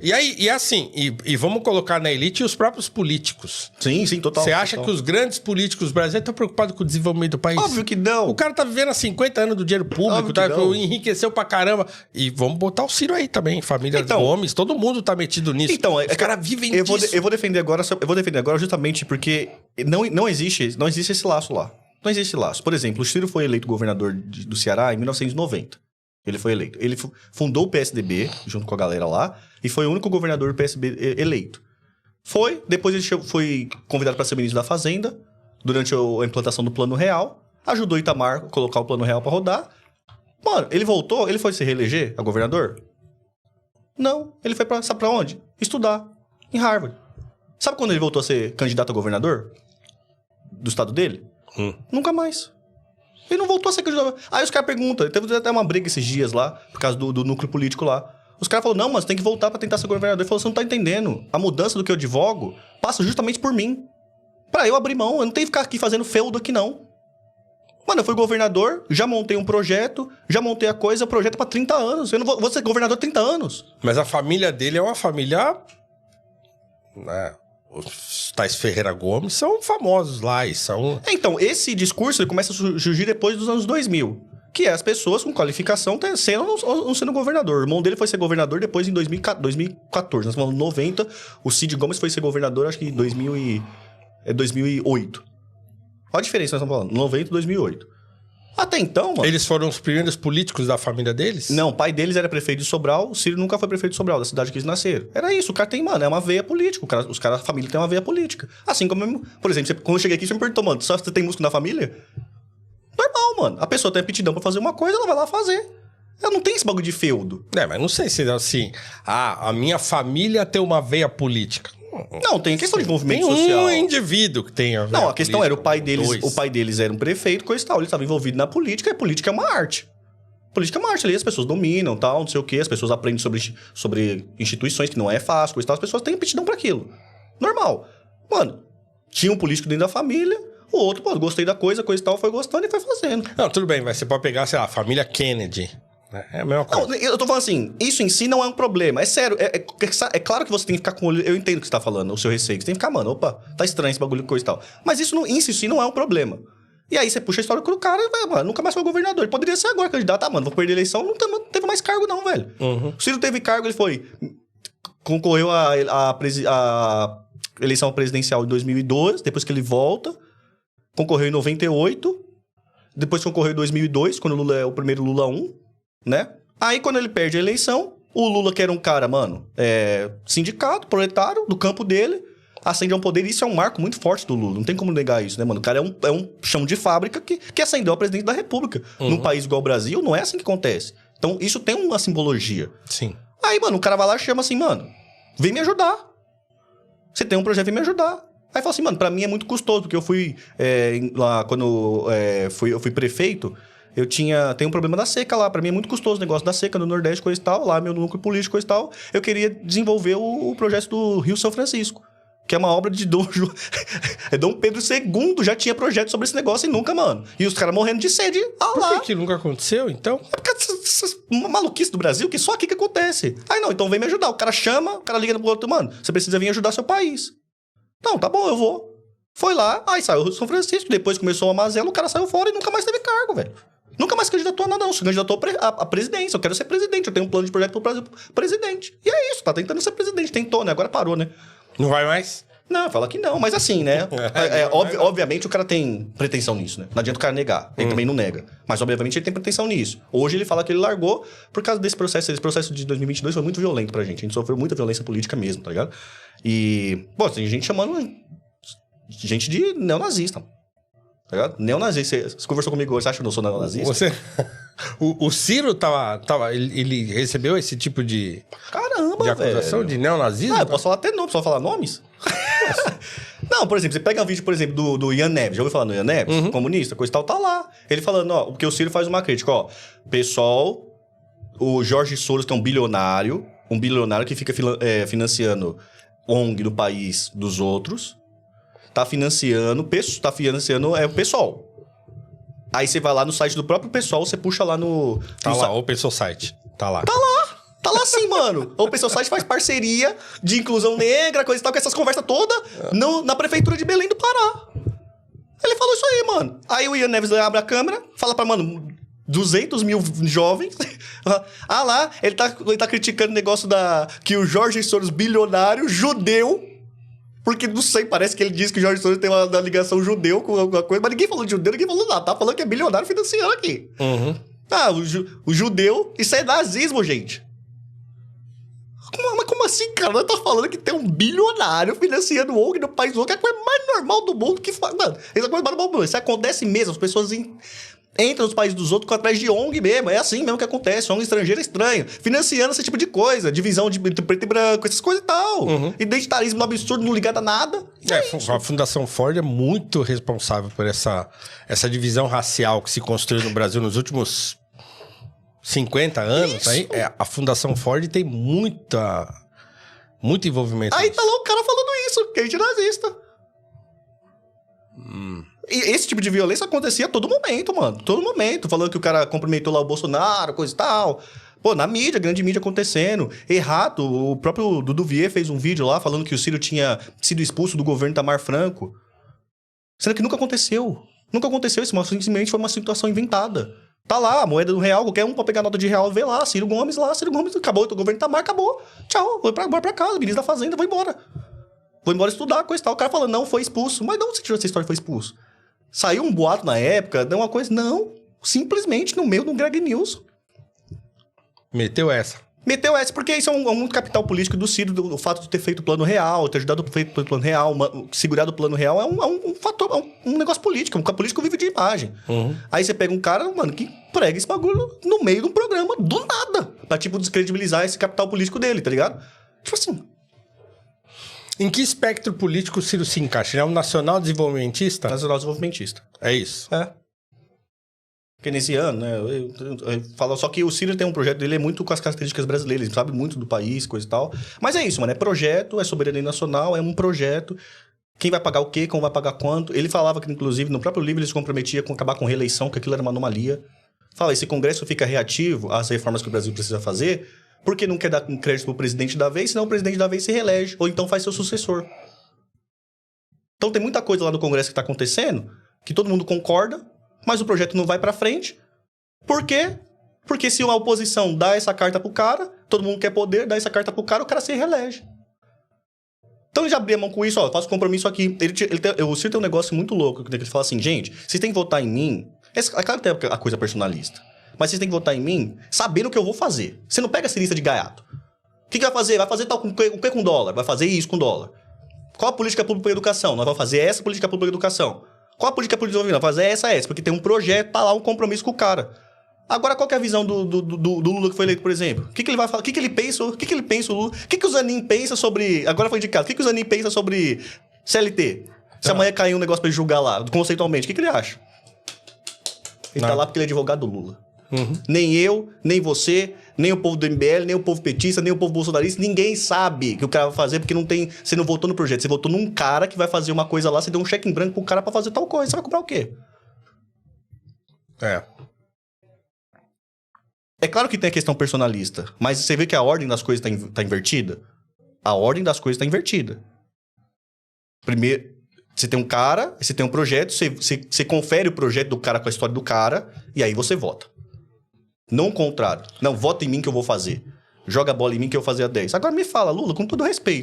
E aí, e assim, e vamos colocar na elite os próprios políticos. Sim, total. Você acha que os grandes políticos brasileiros estão preocupados com o desenvolvimento do país? Óbvio que não. O cara tá vivendo há 50 anos do dinheiro público, tá? Enriqueceu pra caramba. E vamos botar o Ciro aí também, família Gomes, todo mundo tá metido nisso. Então, os caras vivem disso. Eu vou defender agora justamente porque não existe esse laço lá. Não existe esse laço. Por exemplo, o Ciro foi eleito governador do Ceará em 1990. Ele foi eleito. Ele fundou o PSDB, junto com a galera lá, e foi o único governador do PSDB eleito. Depois ele foi convidado para ser ministro da Fazenda, durante a implantação do Plano Real, ajudou Itamar a colocar o Plano Real para rodar. Mano, ele voltou, ele foi se reeleger a governador? Não, ele foi sabe pra onde? Estudar, em Harvard. Sabe quando ele voltou a ser candidato a governador? Do estado dele? Nunca mais. Ele não voltou a ser candidato. Aí os caras perguntam, teve até uma briga esses dias lá, por causa do núcleo político lá. Os caras falaram, não, mas tem que voltar pra tentar ser governador. Ele falou, você não tá entendendo. A mudança do que eu advogo passa justamente por mim. Pra eu abrir mão, eu não tenho que ficar aqui fazendo feudo aqui, não. Mano, eu fui governador, já montei um projeto, já montei a coisa, o projeto é pra 30 anos. Eu não vou ser governador 30 anos. Mas a família dele é uma família... né? Os tais Ferreira Gomes são famosos lá e são... Então, esse discurso ele começa a surgir depois dos anos 2000. Que é as pessoas com qualificação não sendo governador. O irmão dele foi ser governador depois em 2014. Nós falamos 90. O Cid Gomes foi ser governador, acho que em 2008. Olha a diferença, nós estamos falando. 90 e 2008. Até então, mano... Eles foram os primeiros políticos da família deles? Não, o pai deles era prefeito de Sobral, o Ciro nunca foi prefeito de Sobral, da cidade que eles nasceram. Era isso, o cara tem, mano, é uma veia política. Os caras, a família tem uma veia política. Assim como, por exemplo, quando eu cheguei aqui, você me perguntou, mano, só você tem músico na família? Normal, mano. A pessoa tem aptidão pra fazer uma coisa, ela vai lá fazer. Ela não tem esse bagulho de feudo. Mas não sei se é assim, a minha família tem uma veia política. Não, tem questão de movimento tem social. Um indivíduo que tem a Não, a questão política, era, o pai deles era um prefeito, coisa e tal. Ele estava envolvido na política, e a política é uma arte. Política é uma arte ali, as pessoas dominam, tal, não sei o quê, as pessoas aprendem sobre instituições, que não é fácil, coisa e tal, as pessoas têm aptidão para aquilo. Normal. Mano, tinha um político dentro da família, o outro, pô, gostei da coisa e tal, foi gostando e foi fazendo. Não, tudo bem, mas você pode pegar, sei lá, a família Kennedy. É a mesma coisa. Não, eu tô falando assim, isso em si não é um problema. É sério, é claro que você tem que ficar com o olho... Eu entendo o que você tá falando, o seu receio. Você tem que ficar, mano, opa, tá estranho esse bagulho, coisa e tal. Mas isso em si não é um problema. E aí você puxa a história do cara e vai, mano, nunca mais foi governador. Ele poderia ser agora candidato. Mano, vou perder a eleição, não teve mais cargo não, velho. O Ciro teve cargo, ele foi... Concorreu a eleição presidencial em 2012, depois que ele volta. Concorreu em 98. Depois concorreu em 2002, quando o Lula é o primeiro Lula 1. Né? Aí, quando ele perde a eleição, o Lula, que era um cara, mano, sindicato, proletário, do campo dele, ascende ao poder. E isso é um marco muito forte do Lula. Não tem como negar isso, né, mano? O cara é um chão de fábrica que ascendeu a presidente da República. Num país igual o Brasil, não é assim que acontece. Então, isso tem uma simbologia. Sim. Aí, mano, o cara vai lá e chama assim, mano, vem me ajudar. Você tem um projeto, vem me ajudar. Aí fala assim, mano, pra mim é muito custoso, porque eu fui lá, quando eu fui prefeito... Tem um problema da seca lá. Pra mim é muito custoso o negócio da seca no Nordeste, coisa e tal. Lá, meu núcleo político, coisa e tal. Eu queria desenvolver o projeto do Rio São Francisco, que é uma obra de Dom Pedro II. Já tinha projeto sobre esse negócio e nunca, mano. E os caras morrendo de sede. Por que nunca aconteceu, então? É porque essas maluquice do Brasil, que só aqui que acontece. Aí não, então vem me ajudar. O cara chama, o cara liga pro outro, mano, você precisa vir ajudar seu país. Não, tá bom, eu vou. Foi lá, aí saiu o Rio São Francisco. Depois começou a Mazela, o cara saiu fora e nunca mais teve cargo, velho. Nunca mais candidatou a nada, não. Se candidatou a presidência. Eu quero ser presidente. Eu tenho um plano de projeto pro presidente. E é isso, tá tentando ser presidente. Tentou, né? Agora parou, né? Não vai mais? Não, fala que não. Mas assim, né? Obviamente o cara tem pretensão nisso, né? Não adianta o cara negar. Ele também não nega. Mas obviamente ele tem pretensão nisso. Hoje ele fala que ele largou por causa desse processo. Esse processo de 2022 foi muito violento pra gente. A gente sofreu muita violência política mesmo, tá ligado? E... Pô, tem gente chamando... Gente de neonazista. Tá ligado? Neonazista. Você conversou comigo hoje, você acha que eu não sou neonazista? O Ciro ele recebeu esse tipo de... Caramba, de acusação, velho. de neonazismo? Eu posso falar até nome, posso falar nomes? Não, por exemplo, você pega um vídeo, por exemplo, do Ian Neves. Já ouviu falar do Ian Neves? Comunista, coisa e tal, tá lá. Ele falando, ó, porque o Ciro faz uma crítica, ó. Pessoal, o Jorge Soros, que é um bilionário que fica financiando ONG no país dos outros, tá financiando o pessoal. Aí você vai lá no site do próprio pessoal, você puxa lá no... Tá lá, o pessoal site. Tá lá. Tá lá! Tá lá assim, mano. O Open Society faz parceria de inclusão negra, coisa e tal, com essas conversas todas na prefeitura de Belém do Pará. Ele falou isso aí, mano. Aí o Ian Neves abre a câmera, fala pra, mano, 200 mil jovens. Ah lá, ele tá criticando o negócio que o Jorge Soros, bilionário, judeu. Porque, não sei, parece que ele disse que o Jorge Soros tem uma ligação judeu com alguma coisa. Mas ninguém falou de judeu, ninguém falou nada. Tá falando que é bilionário financiando aqui. Ah, o judeu... Isso é nazismo, gente. Mas como assim, cara? Nós tá falando que tem um bilionário financiando ONG no país outro, que é a coisa mais normal do mundo que faz. Mano, essa coisa mais normal do mundo. Isso acontece mesmo. As pessoas entram nos países dos outros atrás de ONG mesmo. É assim mesmo que acontece. ONG estrangeira estranho. Financiando esse tipo de coisa. Divisão de preto e branco, essas coisas e tal. Identitarismo absurdo, não ligado a nada. A Fundação Ford é muito responsável por essa divisão racial que se construiu no Brasil nos últimos 50 anos. Aí, a Fundação Ford tem muito envolvimento. Aí tá lá o cara falando isso, que a gente é nazista. E esse tipo de violência acontecia a todo momento, mano. Todo momento. Falando que o cara cumprimentou lá o Bolsonaro, coisa e tal. Pô, na mídia, grande mídia acontecendo. Errado. O próprio Dudu Vier fez um vídeo lá falando que o Ciro tinha sido expulso do governo Itamar Franco. Sendo que nunca aconteceu. Nunca aconteceu isso, mas simplesmente foi uma situação inventada. Tá lá, a moeda do real, qualquer um pode pegar nota de real e ver lá. Ciro Gomes, acabou, o governo Itamar, acabou. Tchau, vou pra casa, ministro da Fazenda, vou embora. Vou embora estudar, coisa e tal. O cara falando, não, foi expulso. Mas de onde você tirou essa história, foi expulso? Saiu um boato na época, deu uma coisa... Não, simplesmente no meio do Greg News. Meteu essa, porque isso é um capital político do Ciro, o fato de ter feito o plano real, ter ajudado a feito o plano real, segurado o plano real, é um fator, é um negócio político, um político vive de imagem. Aí você pega um cara, mano, que prega esse bagulho no meio de um programa, do nada, pra, tipo, descredibilizar esse capital político dele, tá ligado? Tipo assim... Em que espectro político o Ciro se encaixa? Ele é um nacional desenvolvimentista? Nacional desenvolvimentista. É isso? É. Keynesiano, né? Eu falo, só que o Ciro tem um projeto dele, é muito com as características brasileiras, ele sabe muito do país, coisa e tal. Mas é isso, mano, é projeto, é soberania nacional, é um projeto. Quem vai pagar o quê, como vai pagar quanto. Ele falava que, inclusive, no próprio livro ele se comprometia com acabar com reeleição, que aquilo era uma anomalia. Fala, esse Congresso fica reativo às reformas que o Brasil precisa fazer, porque não quer dar crédito pro presidente da vez, senão o presidente da vez se reelege, ou então faz seu sucessor. Então tem muita coisa lá no Congresso que tá acontecendo, que todo mundo concorda, mas o projeto não vai pra frente. Por quê? Porque se uma oposição dá essa carta pro cara, todo mundo quer poder, dá essa carta pro cara, o cara se reelege. Então ele já abria a mão com isso, ó, faço compromisso aqui. O Ciro tem um negócio muito louco, que ele fala assim, gente, vocês têm que votar em mim. É claro que tem a coisa personalista. Mas vocês têm que votar em mim sabendo o que eu vou fazer. Você não pega essa lista de gaiato. O que vai fazer? Vai fazer tal com o que com dólar? Vai fazer isso com dólar. Qual a política pública para educação? Nós vamos fazer essa política pública para educação. Qual a política pública de desenvolvimento? Vai fazer essa. Porque tem um projeto, tá lá um compromisso com o cara. Agora, qual que é a visão do Lula que foi eleito, por exemplo? O que ele vai falar? O que ele pensa? O que ele pensa, o Lula? O que o Zanin pensa sobre... Agora foi indicado. O que o Zanin pensa sobre CLT? Se amanhã cair um negócio para ele julgar lá, conceitualmente, o que ele acha? Ele tá lá porque ele é advogado do Lula. Nem eu, nem você, nem o povo do MBL, nem o povo petista, nem o povo bolsonarista, ninguém sabe o que o cara vai fazer porque não tem... Você não votou no projeto, você votou num cara que vai fazer uma coisa lá, você deu um cheque em branco pro cara pra fazer tal coisa. Você vai comprar o quê? É claro que tem a questão personalista, mas você vê que a ordem das coisas tá invertida? A ordem das coisas tá invertida. Primeiro, você tem um cara, você tem um projeto, você confere o projeto do cara com a história do cara, e aí você vota. Não o contrário. Não, vota em mim que eu vou fazer. Joga a bola em mim que eu vou fazer a 10. Agora me fala, Lula, com todo respeito.